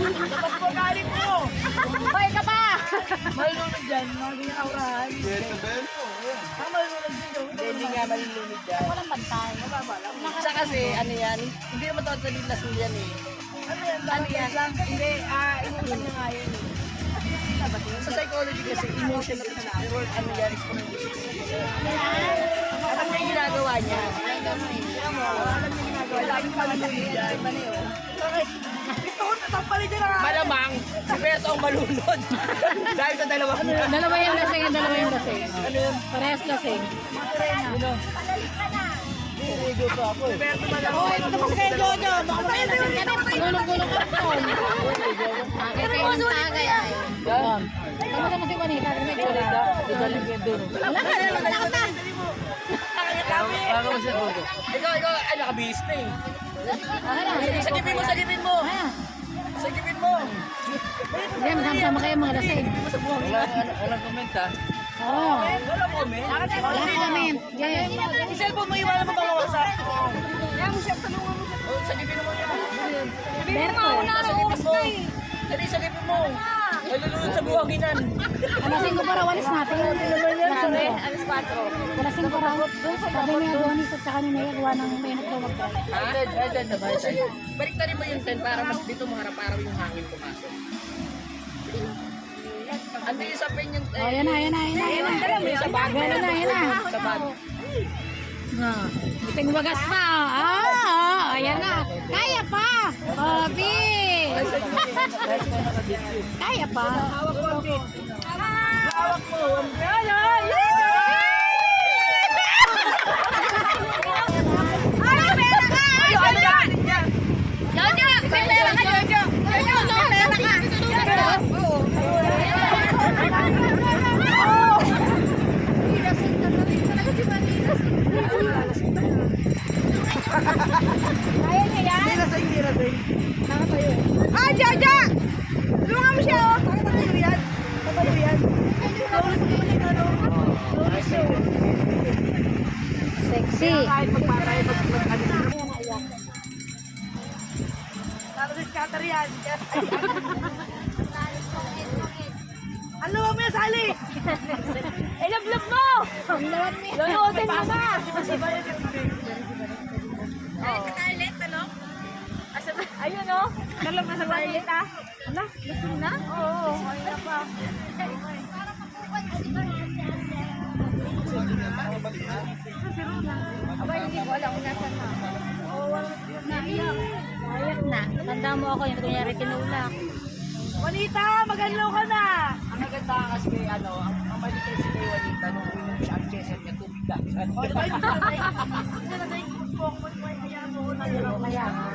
Tapos po galing mo. Hoy ka pa! Malulunod dyan, mga ganyan aurahan. Jezebel? Malulunod dyan. Hindi nga malulunod dyan. Walang bantay. Mababa lang. Isa kasi, ano yan, hindi naman totally lasing yan eh. Ano yan? Ano yan? Hindi, inuusan niya nga yun. Sa psychology kasi, emotion na or ano yan, alam niya yung ginagawa niya. Alam niya ginagawa. Laging malulunod dyan. Gusto ko natampalin dyan ang Malamang, si Berto ang malunod. Dahil sa dalawa. Dalawa yung lasing, dalawa yung lasing. Ano yun? Parehas lasing. Niligo pa ako eh. Berto ba lang? Hoy, tapos kayo, Jojo. Baka may lasing ka na. Gulong-gulong ka pa. Kaya kayo ng tagay ay. Yan. Ano naman si Juanita? May gulong. Dadaling ko doon. Wala ka na, wala ka na. Para mo sa dugo. Ikaw, ay nakabihis na eh. Sagipin mo, sagipin mo. Sagipin mo. Hindi, masama kayo mga lasing. Walang comment ha. Oo. Wala comment. Wala comment. Yan. Yung cellphone mo, iwanan mo bang wasak? Kaya mo siya, tanungan mo. Sagipin mo yan. Berto. Sagipin mo. Dali, sagipin mo. Ay, lulunod sa buhanginan. Alasing ko para walis natin. Sabi, Alas 4. walasing ko raw. Sabi niya Donis at saka ni Nea, gawa ng menot daw mag-try. Balik na rin mo yung tent para mas dito maharap para yung hangin pumasok. Ando yung sapin yung Oh, yan na, yan na, yan na, yan na. may sa bag. Yan na, yan na. Sa bag. Buting wagas pa. Ah, ayan na. Kaya pa. Obi. Kaya pa. Hawak mo, Pete. Hawak mo. Kaya niya yan. Hindi na sa'yo. Ah, Jaja! Tulungan mo siya, oh. Tatalo yan. Tatalo yan. Naulis mo naman yung ano. Naulis mo. Sexy. Kahit magpatay, mag-ano. Tapos yung scatter yan. Ano mo yung sali? Ilablab mo! Ang lawat mo. Lulutin mo na! Ayun o. Dalag na sa toilet ah. Ala, lasing na? Oo, ayun na pa. Aba, hindi ko alam kung nasan na. Naiyak na. Tanda mo ako yung kunyari tinulak. Juanita, mag-anlaw ka na! Ang maganda kasi kay ang malikay si kay Juanita nung ulang siya ang chesed niya tubig dagat. O, diba yung nanay? Yung nanay, kung mo, kaya mo, Kaya nga.